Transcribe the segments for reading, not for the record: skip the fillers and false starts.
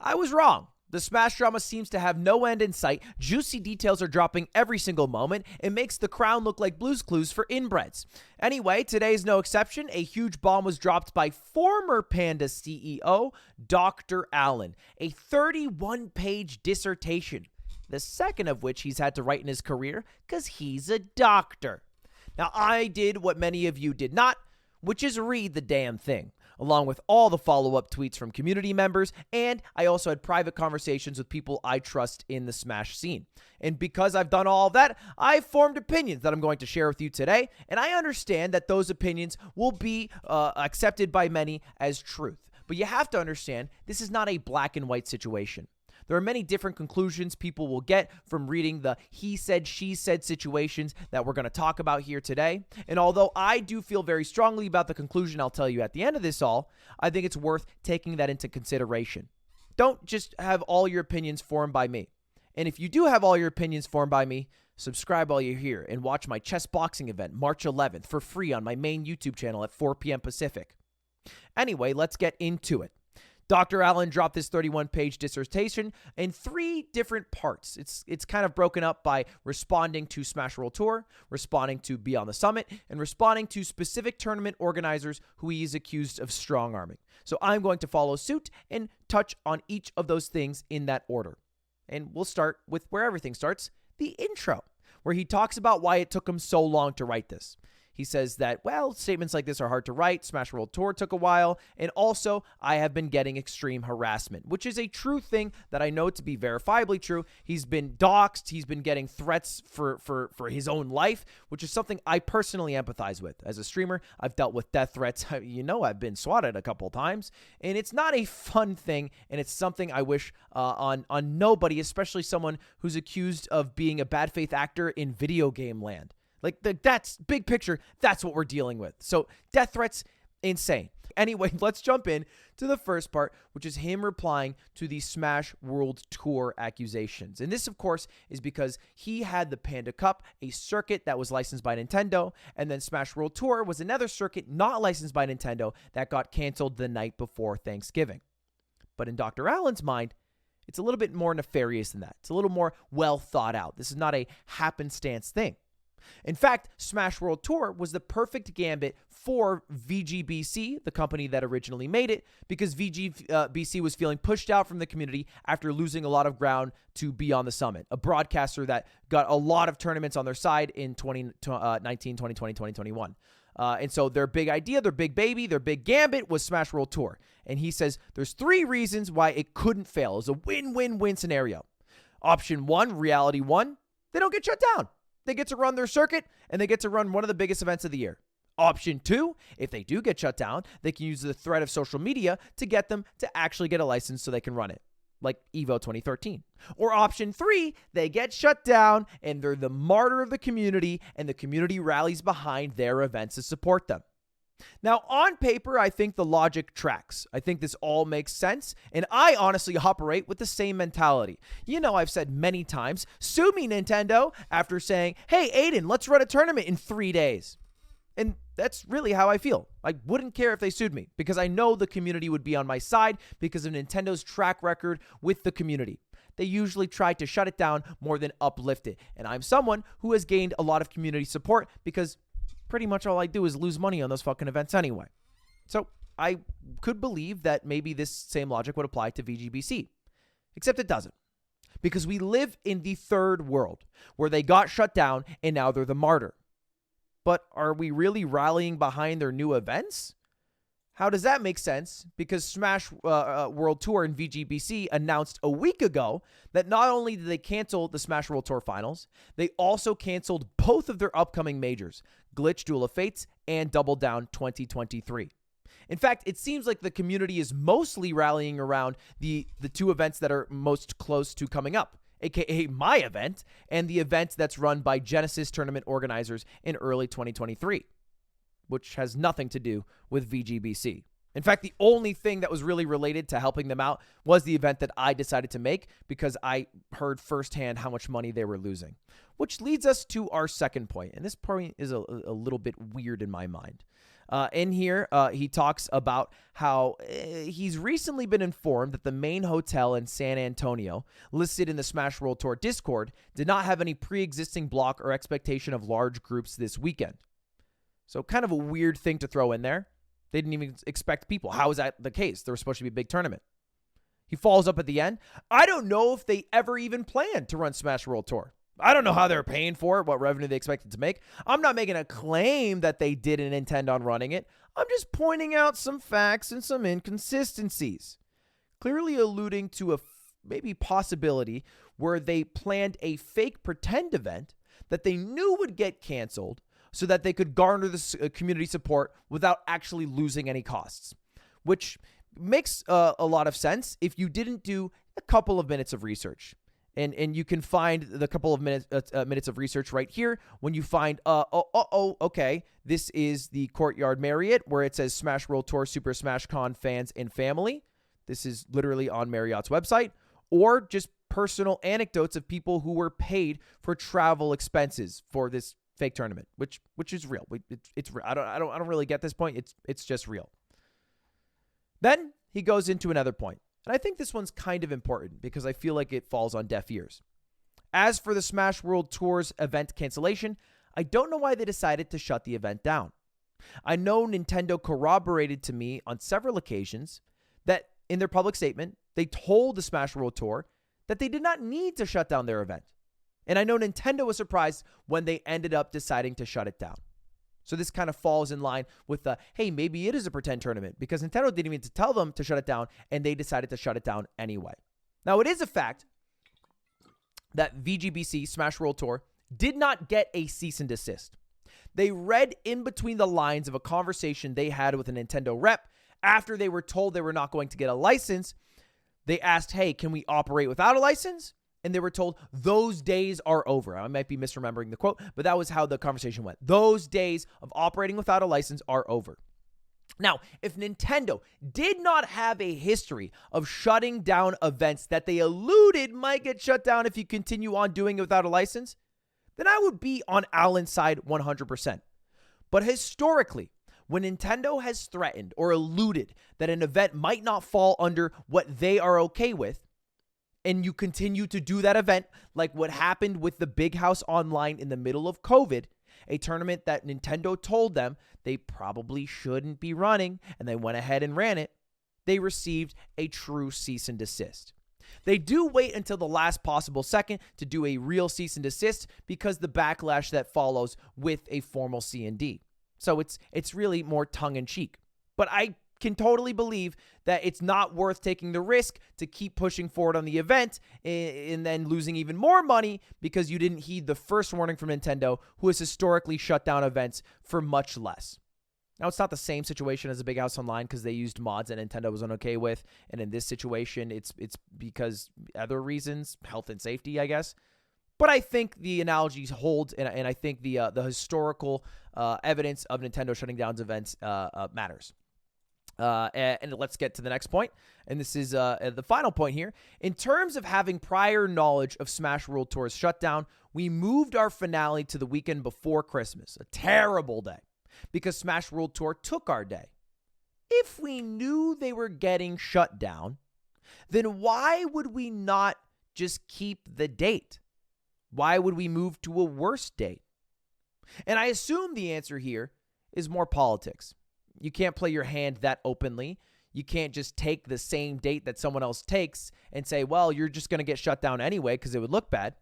I was wrong. The Smash drama seems to have no end in sight. Juicy details are dropping every single moment. It makes The Crown look like Blue's Clues for inbreds. Anyway, today is no exception. A huge bomb was dropped by former Panda CEO, Dr. Allen. A 31-page dissertation. The second of which he's had to write in his career because he's a doctor. Now, I did what many of you did not, which is read the damn thing, along with all the follow-up tweets from community members, and I also had private conversations with people I trust in the Smash scene. And because I've done all of that, I've formed opinions that I'm going to share with you today, and I understand that those opinions will be accepted by many as truth. But you have to understand, this is not a black and white situation. There are many different conclusions people will get from reading the he said, she said situations that we're going to talk about here today. And although I do feel very strongly about the conclusion I'll tell you at the end of this all, I think it's worth taking that into consideration. Don't just have all your opinions formed by me. And if you do have all your opinions formed by me, subscribe while you're here and watch my chessboxing event March 11th for free on my main YouTube channel at 4 p.m. Pacific. Anyway, let's get into it. Dr. Allen dropped this 31-page dissertation in 3 different parts. It's kind of broken up by responding to Smash World Tour, responding to Beyond the Summit, and responding to specific tournament organizers who he is accused of strong-arming. So I'm going to follow suit and touch on each of those things in that order. And we'll start with where everything starts, the intro, where he talks about why it took him so long to write this. He says that, well, statements like this are hard to write. Smash World Tour took a while. And also, I have been getting extreme harassment, which is a true thing that I know to be verifiably true. He's been doxxed. He's been getting threats for his own life, which is something I personally empathize with. As a streamer, I've dealt with death threats. You know, I've been swatted a couple times. And it's not a fun thing. And it's something I wish on nobody, especially someone who's accused of being a bad faith actor in video game land. Like, that's big picture. That's what we're dealing with. So death threats, insane. Anyway, let's jump in to the first part, which is him replying to the Smash World Tour accusations. And this, of course, is because he had the Panda Cup, a circuit that was licensed by Nintendo, and then Smash World Tour was another circuit not licensed by Nintendo that got canceled the night before Thanksgiving. But in Dr. Allen's mind, it's a little bit more nefarious than that. It's a little more well thought out. This is not a happenstance thing. In fact, Smash World Tour was the perfect gambit for VGBC, the company that originally made it, because VGBC was feeling pushed out from the community after losing a lot of ground to Beyond the Summit, a broadcaster that got a lot of tournaments on their side in 2019, 2020, 2021. And so their big idea, their big baby, their big gambit was Smash World Tour. And he says there's 3 reasons why it couldn't fail. It was a win-win-win scenario. Option 1, reality 1, they don't get shut down. They get to run their circuit, and they get to run one of the biggest events of the year. Option 2, if they do get shut down, they can use the threat of social media to get them to actually get a license so they can run it, like EVO 2013. Or option 3, they get shut down, and they're the martyr of the community, and the community rallies behind their events to support them. Now, on paper, I think the logic tracks. I think this all makes sense, and I honestly operate with the same mentality. You know, I've said many times, sue me, Nintendo, after saying, hey, Aiden, let's run a tournament in 3 days. And that's really how I feel. I wouldn't care if they sued me, because I know the community would be on my side because of Nintendo's track record with the community. They usually try to shut it down more than uplift it, and I'm someone who has gained a lot of community support because pretty much all I do is lose money on those fucking events anyway. So I could believe that maybe this same logic would apply to VGBC. Except it doesn't. Because we live in the third world, where they got shut down and now they're the martyr. But are we really rallying behind their new events? How does that make sense? Because Smash World Tour and VGBC announced a week ago that not only did they cancel the Smash World Tour finals, they also canceled both of their upcoming majors, Glitch Duel of Fates and Double Down 2023. In fact, it seems like the community is mostly rallying around the 2 events that are most close to coming up, aka my event and the event that's run by Genesis tournament organizers in early 2023. Which has nothing to do with VGBC. In fact, the only thing that was really related to helping them out was the event that I decided to make because I heard firsthand how much money they were losing. Which leads us to our second point, and this point is a little bit weird in my mind. In here, he talks about how he's recently been informed that the main hotel in San Antonio, listed in the Smash World Tour Discord, did not have any pre-existing block or expectation of large groups this weekend. So kind of a weird thing to throw in there. They didn't even expect people. How is that the case? There was supposed to be a big tournament. He follows up at the end. I don't know if they ever even planned to run Smash World Tour. I don't know how they're paying for it, what revenue they expected to make. I'm not making a claim that they didn't intend on running it. I'm just pointing out some facts and some inconsistencies, clearly alluding to a maybe possibility where they planned a fake pretend event that they knew would get canceled so that they could garner this community support without actually losing any costs, which makes a lot of sense if you didn't do a couple of minutes of research. And you can find the couple of minutes of research right here when you find, okay, this is the Courtyard Marriott where it says Smash World Tour Super Smash Con fans and family. This is literally on Marriott's website. Or just personal anecdotes of people who were paid for travel expenses for this fake tournament, which is real. It's real. I don't really get this point. It's just real. Then he goes into another point. And I think this one's kind of important because I feel like it falls on deaf ears. As for the Smash World Tour's event cancellation, I don't know why they decided to shut the event down. I know Nintendo corroborated to me on several occasions that in their public statement, they told the Smash World Tour that they did not need to shut down their event. And I know Nintendo was surprised when they ended up deciding to shut it down. So this kind of falls in line with the, hey, maybe it is a pretend tournament because Nintendo didn't even tell them to shut it down and they decided to shut it down anyway. Now, it is a fact that VGBC, Smash World Tour, did not get a cease and desist. They read in between the lines of a conversation they had with a Nintendo rep after they were told they were not going to get a license. They asked, hey, can we operate without a license? And they were told those days are over. I might be misremembering the quote, but that was how the conversation went. Those days of operating without a license are over. Now, if Nintendo did not have a history of shutting down events that they alluded might get shut down if you continue on doing it without a license, then I would be on Alan's side 100%. But historically, when Nintendo has threatened or alluded that an event might not fall under what they are okay with, and you continue to do that event, like what happened with the Big House Online in the middle of COVID, a tournament that Nintendo told them they probably shouldn't be running, and they went ahead and ran it, they received a true cease and desist. They do wait until the last possible second to do a real cease and desist because the backlash that follows with a formal C&D. So it's really more tongue-in-cheek. But I can totally believe that it's not worth taking the risk to keep pushing forward on the event and then losing even more money because you didn't heed the first warning from Nintendo, who has historically shut down events for much less. Now, it's not the same situation as a Big House Online because they used mods that Nintendo was okay with. And in this situation, it's because other reasons, health and safety, I guess. But I think the analogy holds, and I think the historical evidence of Nintendo shutting down events matters. And let's get to the next point. And this is the final point here. In terms of having prior knowledge of Smash World Tour's shutdown, we moved our finale to the weekend before Christmas. A terrible day because Smash World Tour took our day. If we knew they were getting shut down, then why would we not just keep the date? Why would we move to a worse date? And I assume the answer here is more politics. You can't play your hand that openly. You can't just take the same date that someone else takes and say, well, you're just going to get shut down anyway because it would look bad.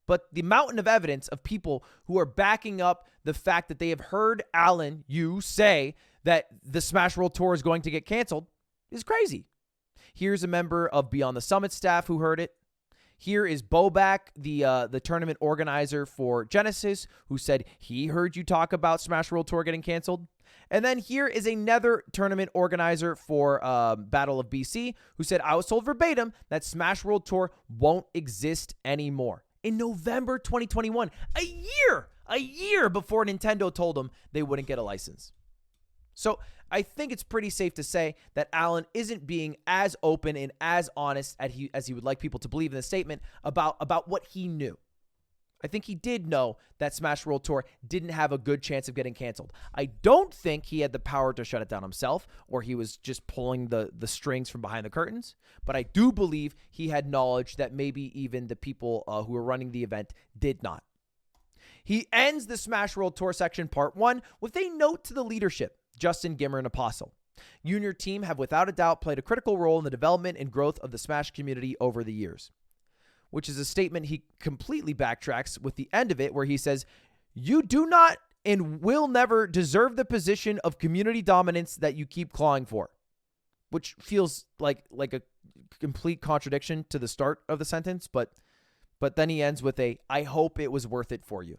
But the mountain of evidence of people who are backing up the fact that they have heard Alan, you say that the Smash World Tour is going to get canceled is crazy. Here's a member of Beyond the Summit staff who heard it. Here is Bobak, the tournament organizer for Genesis, who said he heard you talk about Smash World Tour getting canceled. And then here is another tournament organizer for Battle of BC, who said, I was told verbatim that Smash World Tour won't exist anymore. In November 2021, a year before Nintendo told them they wouldn't get a license. So I think it's pretty safe to say that Alan isn't being as open and as honest as he would like people to believe in the statement about what he knew. I think he did know that Smash World Tour didn't have a good chance of getting canceled. I don't think he had the power to shut it down himself, or he was just pulling the strings from behind the curtains. But I do believe he had knowledge that maybe even the people who were running the event did not. He ends the Smash World Tour section part 1 with a note to the leadership, Justin, Gimmer, and Apostle. You and your team have without a doubt played a critical role in the development and growth of the Smash community over the years. Which is a statement he completely backtracks with the end of it, where he says, you do not and will never deserve the position of community dominance that you keep clawing for. Which feels like a complete contradiction to the start of the sentence, but then he ends with a, I hope it was worth it for you.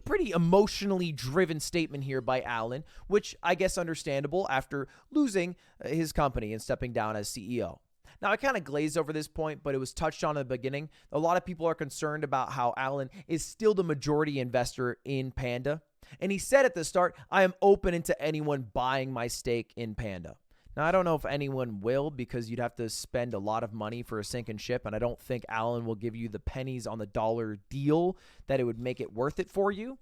Pretty emotionally driven statement here by Alan, which I guess understandable after losing his company and stepping down as CEO. Now, I kind of glazed over this point, but it was touched on in the beginning. A lot of people are concerned about how Alan is still the majority investor in Panda. And he said at the start, I am open to anyone buying my stake in Panda. Now, I don't know if anyone will, because you'd have to spend a lot of money for a sinking ship, and I don't think Alan will give you the pennies on the dollar deal that it would make it worth it for you.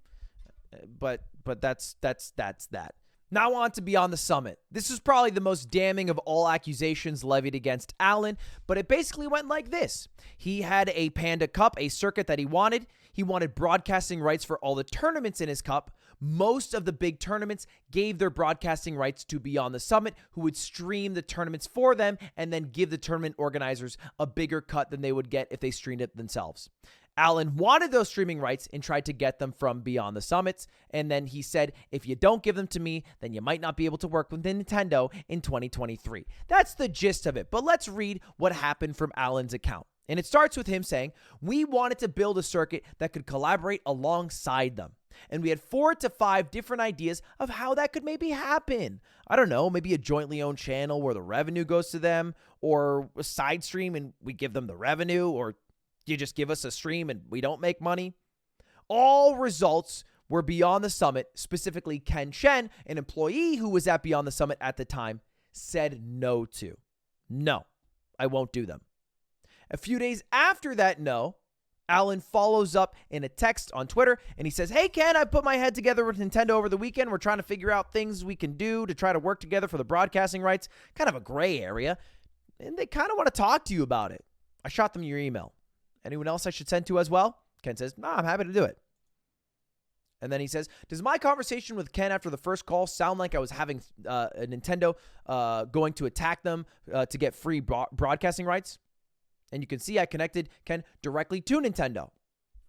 But that's that. Now on to Beyond the Summit. This is probably the most damning of all accusations levied against Alan, but it basically went like this. He had a Panda Cup, a circuit that he wanted. He wanted broadcasting rights for all the tournaments in his cup. Most of the big tournaments gave their broadcasting rights to Beyond the Summit, who would stream the tournaments for them and then give the tournament organizers a bigger cut than they would get if they streamed it themselves. Alan wanted those streaming rights and tried to get them from Beyond the Summits, and then he said, if you don't give them to me, then you might not be able to work with Nintendo in 2023. That's the gist of it, but let's read what happened from Alan's account. And it starts with him saying, we wanted to build a circuit that could collaborate alongside them. And we had 4 to 5 different ideas of how that could maybe happen. I don't know, maybe a jointly owned channel where the revenue goes to them, or a side stream and we give them the revenue, or you just give us a stream and we don't make money. All results were Beyond the Summit, specifically Ken Chen, an employee who was at Beyond the Summit at the time, said no to. No, I won't do them. A few days after that no, Alan follows up in a text on Twitter, and he says, hey, Ken, I put my head together with Nintendo over the weekend. We're trying to figure out things we can do to try to work together for the broadcasting rights. Kind of a gray area, and they kind of want to talk to you about it. I shot them your email. Anyone else I should send to as well? Ken says, no, I'm happy to do it. And then he says, does my conversation with Ken after the first call sound like I was having a Nintendo going to attack them to get free broadcasting rights? And you can see I connected Ken directly to Nintendo.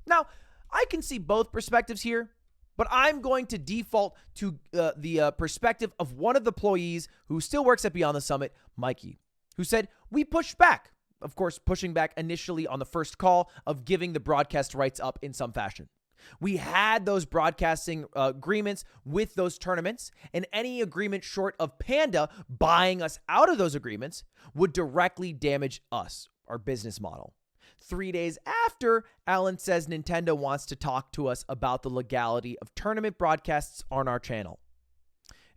Now, I can see both perspectives here, but I'm going to default to the perspective of one of the employees who still works at Beyond the Summit, Mikey, who said, we pushed back. Of course, pushing back initially on the first call of giving the broadcast rights up in some fashion. We had those broadcasting agreements with those tournaments, and any agreement short of Panda buying us out of those agreements would directly damage us, our business model. 3 days after, Alan says Nintendo wants to talk to us about the legality of tournament broadcasts on our channel.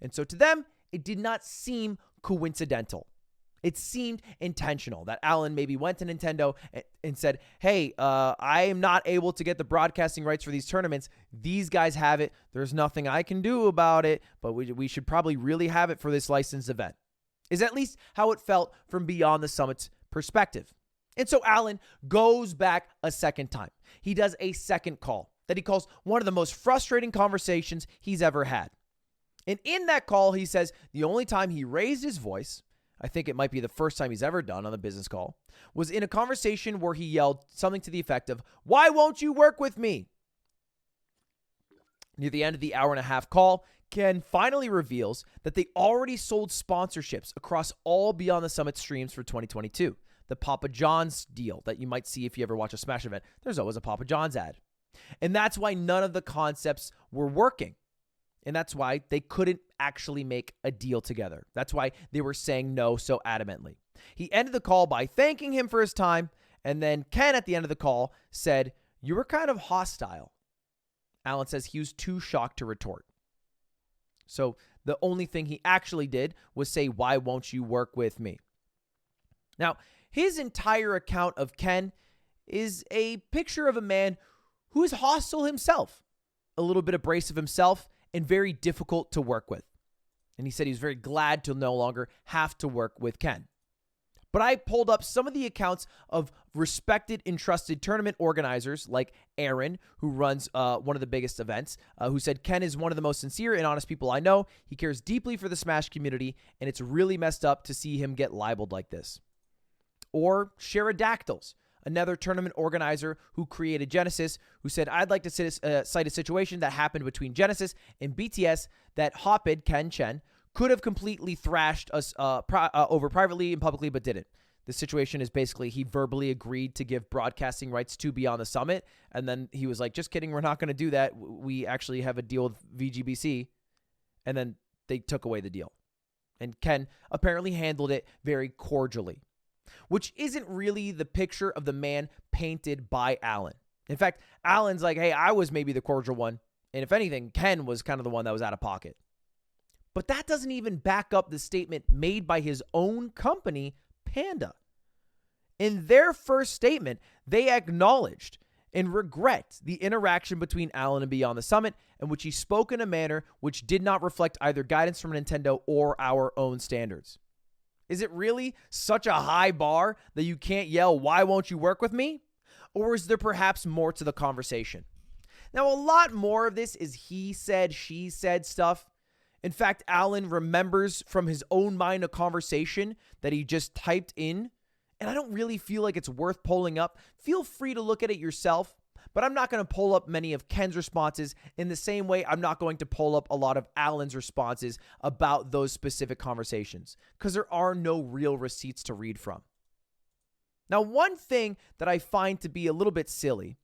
And so to them, it did not seem coincidental. It seemed intentional that Alan maybe went to Nintendo and said, hey, I am not able to get the broadcasting rights for these tournaments. These guys have it. There's nothing I can do about it, but we should probably really have it for this licensed event. Is at least how it felt from Beyond the Summit's perspective. And so Alan goes back a second time. He does a second call that he calls one of the most frustrating conversations he's ever had. And in that call, he says the only time he raised his voice, I think it might be the first time he's ever done on the business call, was in a conversation where he yelled something to the effect of, why won't you work with me? Near the end of the hour-and-a-half call, Ken finally reveals that they already sold sponsorships across all Beyond the Summit streams for 2022. The Papa John's deal that you might see if you ever watch a Smash event. There's always a Papa John's ad. And that's why none of the concepts were working. And that's why they couldn't actually make a deal together. That's why they were saying no so adamantly. He ended the call by thanking him for his time, and then Ken at the end of the call said, you were kind of hostile. Alan says he was too shocked to retort. So the only thing he actually did was say, why won't you work with me? Now, his entire account of Ken is a picture of a man who is hostile himself, a little bit abrasive himself, and very difficult to work with. And he said he was very glad to no longer have to work with Ken. But I pulled up some of the accounts of respected and trusted tournament organizers like Aaron, who runs one of the biggest events, who said Ken is one of the most sincere and honest people I know. He cares deeply for the Smash community, and it's really messed up to see him get libeled like this. Or Pterodactyls, another tournament organizer who created Genesis, who said, I'd like to cite a situation that happened between Genesis and BTS that Hopid, Ken Chen, could have completely thrashed us over privately and publicly, but didn't. The situation is basically he verbally agreed to give broadcasting rights to Beyond the Summit, and then he was like, just kidding, we're not going to do that. We actually have a deal with VGBC, and then they took away the deal. And Ken apparently handled it very cordially, which isn't really the picture of the man painted by Alan. In fact, Alan's like, hey, I was maybe the cordial one, and if anything, Ken was kind of the one that was out of pocket. But that doesn't even back up the statement made by his own company, Panda. In their first statement, they acknowledged and regret the interaction between Alan and Beyond the Summit, in which he spoke in a manner which did not reflect either guidance from Nintendo or our own standards. Is it really such a high bar that you can't yell, why won't you work with me? Or is there perhaps more to the conversation? Now, a lot more of this is he said, she said stuff. In fact, Alan remembers from his own mind a conversation that he just typed in, and I don't really feel like it's worth pulling up. Feel free to look at it yourself, but I'm not going to pull up many of Ken's responses in the same way I'm not going to pull up a lot of Alan's responses about those specific conversations, because there are no real receipts to read from. Now, one thing that I find to be a little bit silly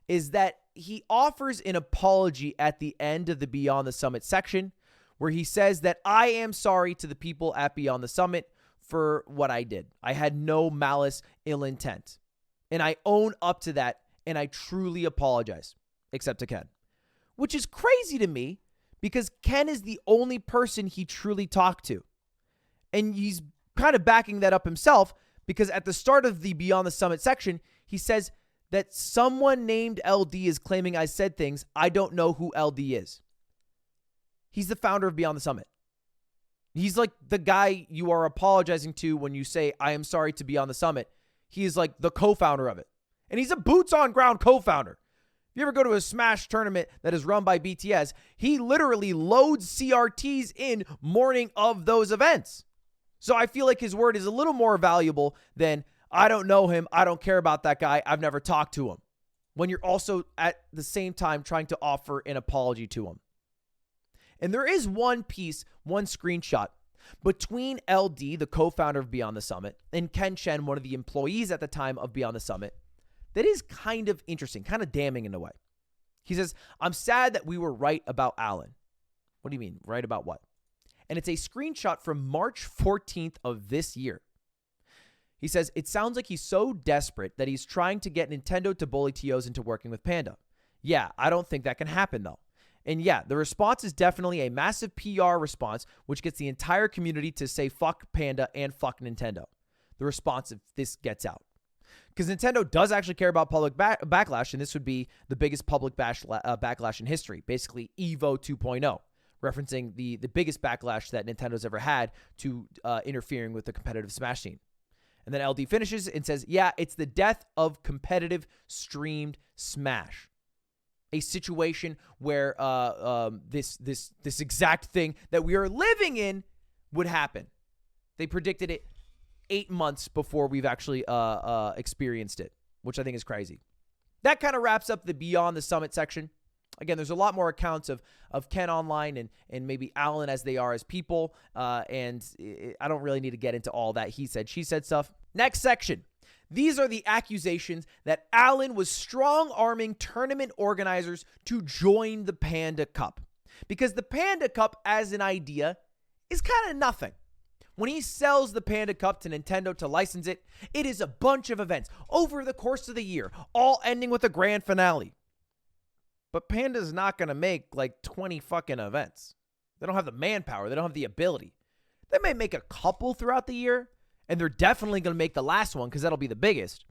is that he offers an apology at the end of the Beyond the Summit section, where he says that I am sorry to the people at Beyond the Summit for what I did. I had no malice, ill intent. And I own up to that, and I truly apologize, except to Ken. Which is crazy to me, because Ken is the only person he truly talked to. And he's kind of backing that up himself, because at the start of the Beyond the Summit section, he says that someone named LD is claiming I said things. I don't know who LD is. He's the founder of Beyond the Summit. He's like the guy you are apologizing to when you say, I am sorry to Beyond the Summit. He is like the co-founder of it. And he's a boots-on-ground co-founder. If you ever go to a Smash tournament that is run by BTS, he literally loads CRTs in morning of those events. So I feel like his word is a little more valuable than, I don't know him, I don't care about that guy, I've never talked to him. When you're also at the same time trying to offer an apology to him. And there is one piece, one screenshot between LD, the co-founder of Beyond the Summit, and Ken Chen, one of the employees at the time of Beyond the Summit, that is kind of interesting, kind of damning in a way. He says, I'm sad that we were right about Alan. What do you mean, right about what? And it's a screenshot from March 14th of this year. He says, it sounds like he's so desperate that he's trying to get Nintendo to bully TOs into working with Panda. Yeah, I don't think that can happen though. And yeah, the response is definitely a massive PR response, which gets the entire community to say fuck Panda and fuck Nintendo. The response if this gets out. Because Nintendo does actually care about public backlash, and this would be the biggest public backlash in history, basically Evo 2.0, referencing the biggest backlash that Nintendo's ever had to interfering with the competitive Smash scene. And then LD finishes and says, yeah, it's the death of competitive streamed Smash. A situation where this exact thing that we are living in would happen. They predicted it 8 months before we've actually experienced it, which I think is crazy. That kind of wraps up the Beyond the Summit section. Again, there's a lot more accounts of Ken online and maybe Alan as they are as people, and I don't really need to get into all that he said, she said stuff. Next section. These are the accusations that Alan was strong-arming tournament organizers to join the Panda Cup. Because the Panda Cup as an idea is kind of nothing. When he sells the Panda Cup to Nintendo to license it, it is a bunch of events over the course of the year, all ending with a grand finale. But Panda's not going to make like 20 fucking events. They don't have the manpower. They don't have the ability. They may make a couple throughout the year, and they're definitely going to make the last one because that'll be the biggest.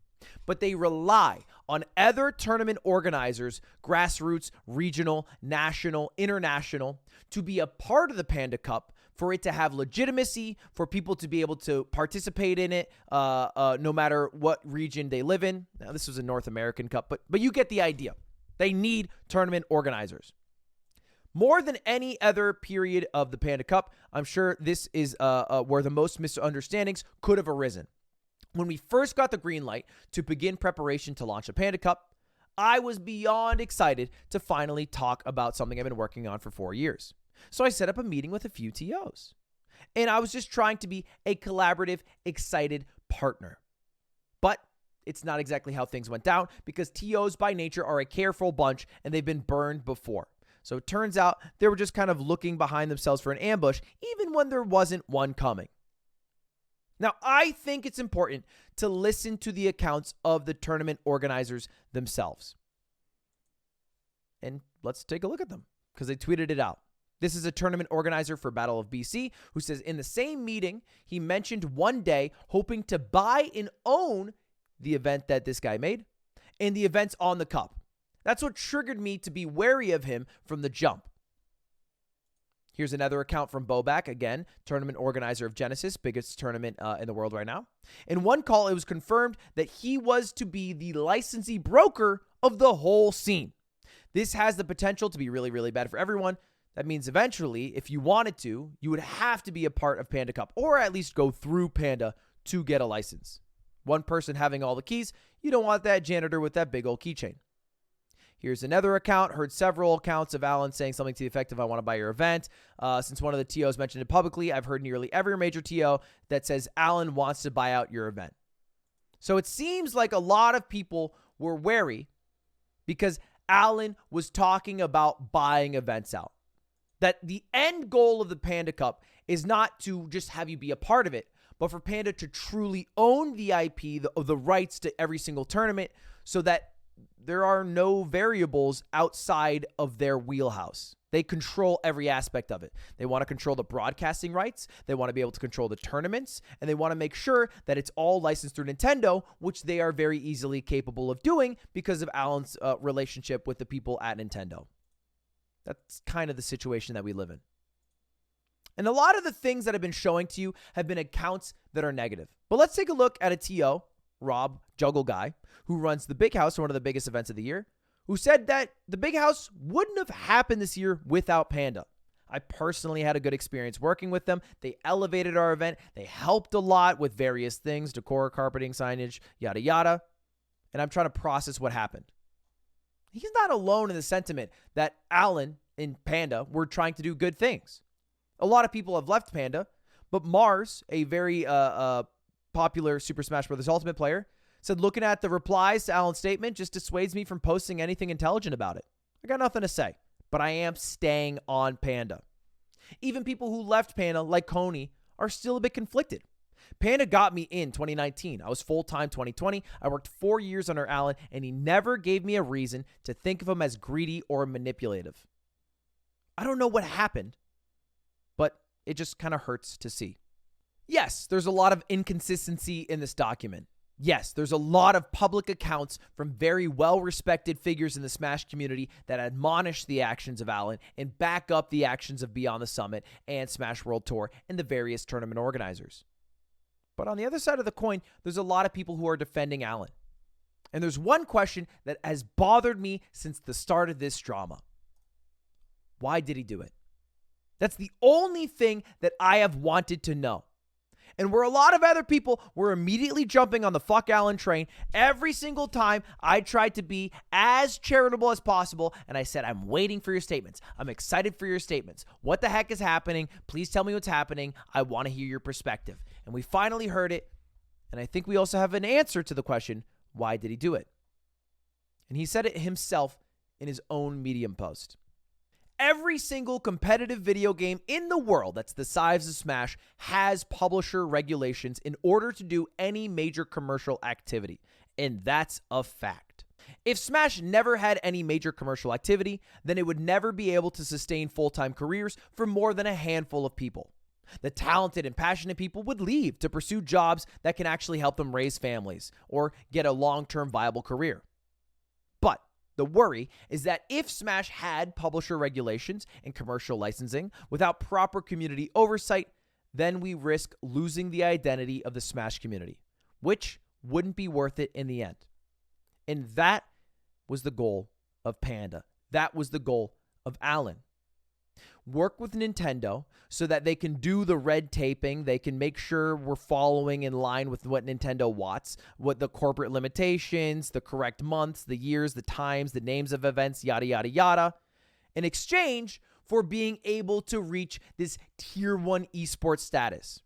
but they rely on other tournament organizers, grassroots, regional, national, international, to be a part of the Panda Cup, for it to have legitimacy, for people to be able to participate in it, no matter what region they live in. Now, this was a North American Cup, but you get the idea. They need tournament organizers. More than any other period of the Panda Cup, I'm sure this is where the most misunderstandings could have arisen. When we first got the green light to begin preparation to launch a Panda Cup, I was beyond excited to finally talk about something I've been working on for 4 years. So I set up a meeting with a few TOs. And I was just trying to be a collaborative, excited partner. But it's not exactly how things went down, because TOs by nature are a careful bunch and they've been burned before. So it turns out they were just kind of looking behind themselves for an ambush, even when there wasn't one coming. Now, I think it's important to listen to the accounts of the tournament organizers themselves. And let's take a look at them, because they tweeted it out. This is a tournament organizer for Battle of BC who says in the same meeting, he mentioned one day hoping to buy and own the event that this guy made and the events on the cup. That's what triggered me to be wary of him from the jump. Here's another account from Bobak, again, tournament organizer of Genesis, biggest tournament in the world right now. In one call, it was confirmed that he was to be the licensee broker of the whole scene. This has the potential to be really, really bad for everyone. That means eventually, if you wanted to, you would have to be a part of Panda Cup, or at least go through Panda to get a license. One person having all the keys, you don't want that janitor with that big old keychain. Here's another account. Heard several accounts of Alan saying something to the effect of, I want to buy your event. Since one of the TOs mentioned it publicly, I've heard nearly every major TO that says Alan wants to buy out your event. So it seems like a lot of people were wary because Alan was talking about buying events out. That the end goal of the Panda Cup is not to just have you be a part of it, but for Panda to truly own the IP, the rights to every single tournament, so that there are no variables outside of their wheelhouse. They control every aspect of it. They want to control the broadcasting rights. They want to be able to control the tournaments. And they want to make sure that it's all licensed through Nintendo, which they are very easily capable of doing because of Alan's relationship with the people at Nintendo. That's kind of the situation that we live in. And a lot of the things that I've been showing to you have been accounts that are negative. But let's take a look at a TO, Rob, Juggle Guy, who runs the Big House, one of the biggest events of the year, who said that the Big House wouldn't have happened this year without Panda. I personally had a good experience working with them. They elevated our event. They helped a lot with various things, decor, carpeting, signage, yada, yada. And I'm trying to process what happened. He's not alone in the sentiment that Alan and Panda were trying to do good things. A lot of people have left Panda, but Mars, a very popular Super Smash Bros. Ultimate player, said looking at the replies to Alan's statement just dissuades me from posting anything intelligent about it. I got nothing to say, but I am staying on Panda. Even people who left Panda, like Coney, are still a bit conflicted. Panda got me in 2019. I was full-time 2020. I worked 4 years under Alan, and he never gave me a reason to think of him as greedy or manipulative. I don't know what happened, but it just kind of hurts to see. Yes, there's a lot of inconsistency in this document. Yes, there's a lot of public accounts from very well-respected figures in the Smash community that admonish the actions of Alan and back up the actions of Beyond the Summit and Smash World Tour and the various tournament organizers. But on the other side of the coin, there's a lot of people who are defending Alan. And there's one question that has bothered me since the start of this drama. Why did he do it? That's the only thing that I have wanted to know. And where a lot of other people were immediately jumping on the fuck Alan train, every single time I tried to be as charitable as possible, and I said, I'm waiting for your statements. I'm excited for your statements. What the heck is happening? Please tell me what's happening. I want to hear your perspective. And we finally heard it, and I think we also have an answer to the question, why did he do it? And he said it himself in his own Medium post. Every single competitive video game in the world that's the size of Smash has publisher regulations in order to do any major commercial activity, and that's a fact. If Smash never had any major commercial activity, then it would never be able to sustain full-time careers for more than a handful of people. The talented and passionate people would leave to pursue jobs that can actually help them raise families or get a long-term viable career. But the worry is that if Smash had publisher regulations and commercial licensing without proper community oversight, then we risk losing the identity of the Smash community, which wouldn't be worth it in the end. And that was the goal of Panda. That was the goal of Alan. Work with Nintendo so that they can do the red taping. They can make sure we're following in line with what Nintendo wants, what the corporate limitations, the correct months, the years, the times, the names of events, yada, yada, yada, in exchange for being able to reach this tier 1 esports status.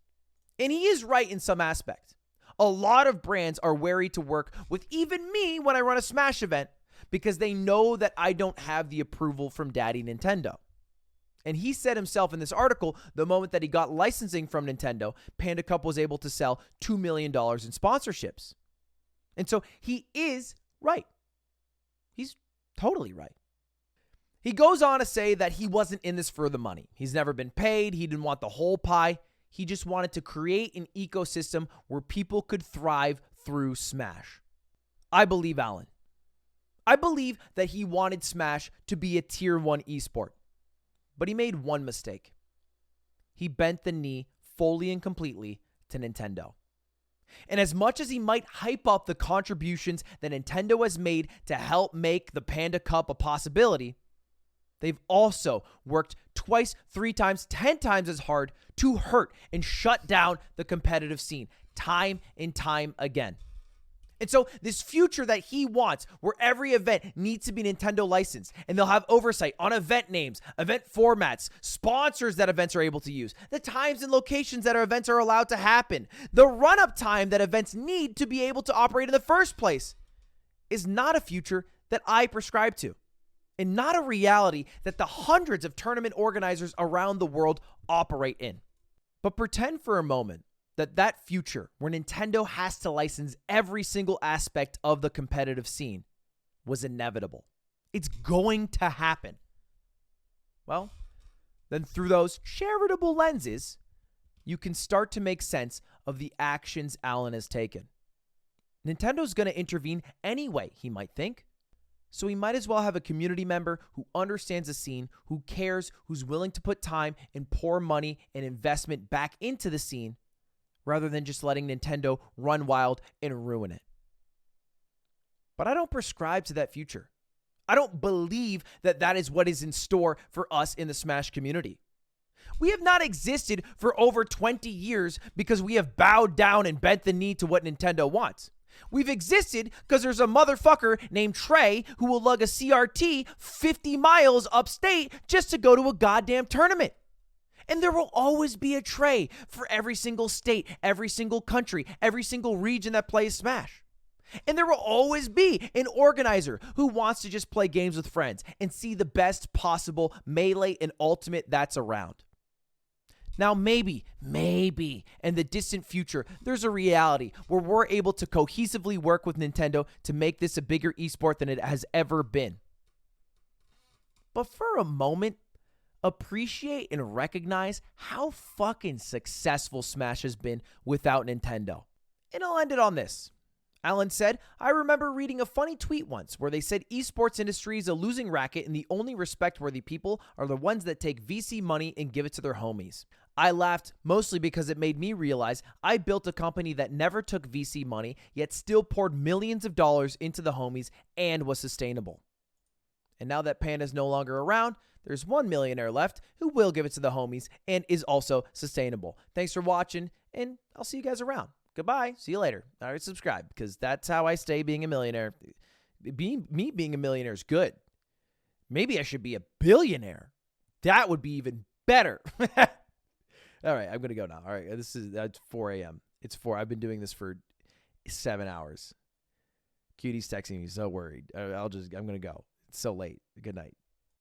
And he is right in some aspect. A lot of brands are wary to work with even me when I run a Smash event because they know that I don't have the approval from Daddy Nintendo. And he said himself in this article, the moment that he got licensing from Nintendo, Panda Cup was able to sell $2 million in sponsorships. And so he is right. He's totally right. He goes on to say that he wasn't in this for the money. He's never been paid. He didn't want the whole pie. He just wanted to create an ecosystem where people could thrive through Smash. I believe Alan. I believe that he wanted Smash to be a tier 1 esport. But he made one mistake. He bent the knee fully and completely to Nintendo. And as much as he might hype up the contributions that Nintendo has made to help make the Panda Cup a possibility, they've also worked twice, 3 times, 10 times as hard to hurt and shut down the competitive scene time and time again. And so this future that he wants, where every event needs to be Nintendo licensed, and they'll have oversight on event names, event formats, sponsors that events are able to use, the times and locations that our events are allowed to happen, the run-up time that events need to be able to operate in the first place, is not a future that I prescribe to, and not a reality that the hundreds of tournament organizers around the world operate in. But pretend for a moment that future where Nintendo has to license every single aspect of the competitive scene was inevitable. It's going to happen. Well, then through those charitable lenses, you can start to make sense of the actions Alan has taken. Nintendo's going to intervene anyway, he might think. So he might as well have a community member who understands the scene, who cares, who's willing to put time and pour money and investment back into the scene, rather than just letting Nintendo run wild and ruin it. But I don't prescribe to that future. I don't believe that that is what is in store for us in the Smash community. We have not existed for over 20 years because we have bowed down and bent the knee to what Nintendo wants. We've existed because there's a motherfucker named Trey who will lug a CRT 50 miles upstate just to go to a goddamn tournament. And there will always be a Trey for every single state, every single country, every single region that plays Smash. And there will always be an organizer who wants to just play games with friends and see the best possible Melee and Ultimate that's around. Now, maybe, in the distant future, there's a reality where we're able to cohesively work with Nintendo to make this a bigger esport than it has ever been. But for a moment, appreciate and recognize how fucking successful Smash has been without Nintendo. And I'll end it on this. Alan said, I remember reading a funny tweet once where they said esports industry is a losing racket and the only respect-worthy people are the ones that take VC money and give it to their homies. I laughed mostly because it made me realize I built a company that never took VC money yet still poured millions of dollars into the homies and was sustainable. And now that Panda's no longer around, there's one millionaire left who will give it to the homies and is also sustainable. Thanks for watching, and I'll see you guys around. Goodbye. See you later. All right, subscribe, because that's how I stay being a millionaire. Being a millionaire is good. Maybe I should be a billionaire. That would be even better. All right, I'm going to go now. All right, that's 4 a.m. It's 4. I've been doing this for 7 hours. Cutie's texting me, so worried. I'm going to go. It's so late. Good night.